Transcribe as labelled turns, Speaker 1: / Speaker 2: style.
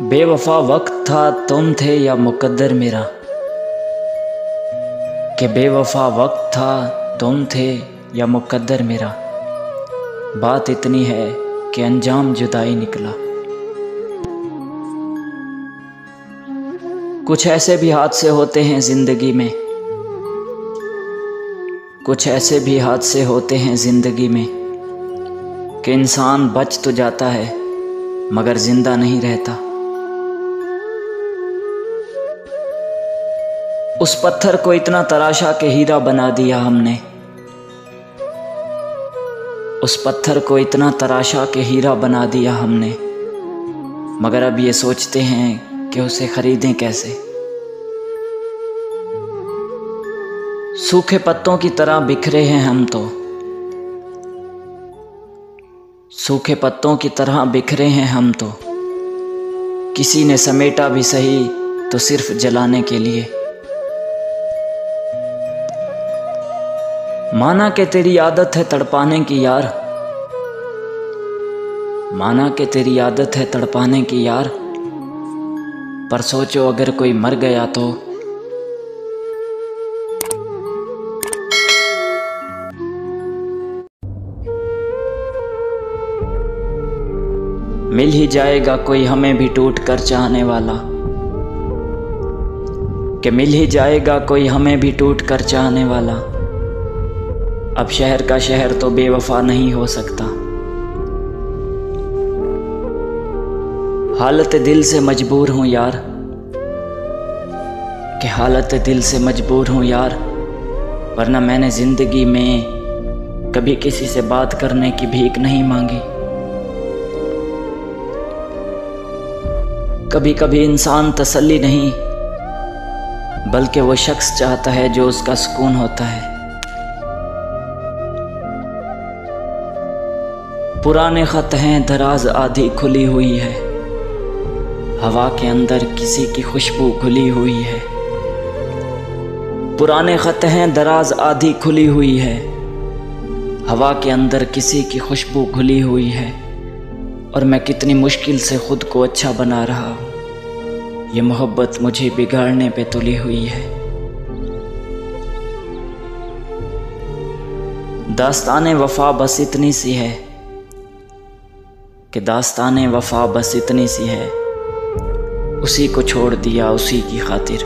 Speaker 1: बेवफा वक्त था तुम थे या मुकद्दर मेरा, कि बेवफा वक्त था तुम थे या मुकद्दर मेरा। बात इतनी है कि अंजाम जुदाई निकला। कुछ ऐसे भी हादसे होते हैं ज़िंदगी में, कुछ ऐसे भी हादसे होते हैं ज़िंदगी में कि इंसान बच तो जाता है मगर ज़िंदा नहीं रहता। उस पत्थर को इतना तराशा के हीरा बना दिया हमने, उस पत्थर को इतना तराशा के हीरा बना दिया हमने, मगर अब ये सोचते हैं कि उसे खरीदें कैसे। सूखे पत्तों की तरह बिखरे हैं हम तो, सूखे पत्तों की तरह बिखरे हैं हम तो। किसी ने समेटा भी सही तो सिर्फ जलाने के लिए। माना कि तेरी आदत है तड़पाने की यार, माना कि तेरी आदत है तड़पाने की यार, पर सोचो अगर कोई मर गया तो। मिल ही जाएगा कोई हमें भी टूट कर चाहने वाला, कि मिल ही जाएगा कोई हमें भी टूट कर चाहने वाला। अब शहर का शहर तो बेवफा नहीं हो सकता। हालत दिल से मजबूर हूँ यार, कि हालत दिल से मजबूर हूँ यार, वरना मैंने ज़िंदगी में कभी किसी से बात करने की भीख नहीं मांगी। कभी कभी इंसान तसल्ली नहीं बल्कि वो शख्स चाहता है जो उसका सुकून होता है। पुराने ख़त हैं दराज आधी खुली हुई है, हवा के अंदर किसी की खुशबू घुली हुई है। पुराने ख़त हैं दराज आधी खुली हुई है, हवा के अंदर किसी की खुशबू घुली हुई है। और मैं कितनी मुश्किल से ख़ुद को अच्छा बना रहा हूँ, ये मोहब्बत मुझे बिगाड़ने पे तुली हुई है। दास्ताने वफ़ा बस इतनी सी है, कि दास्ताने वफ़ा बस इतनी सी है, उसी को छोड़ दिया उसी की खातिर।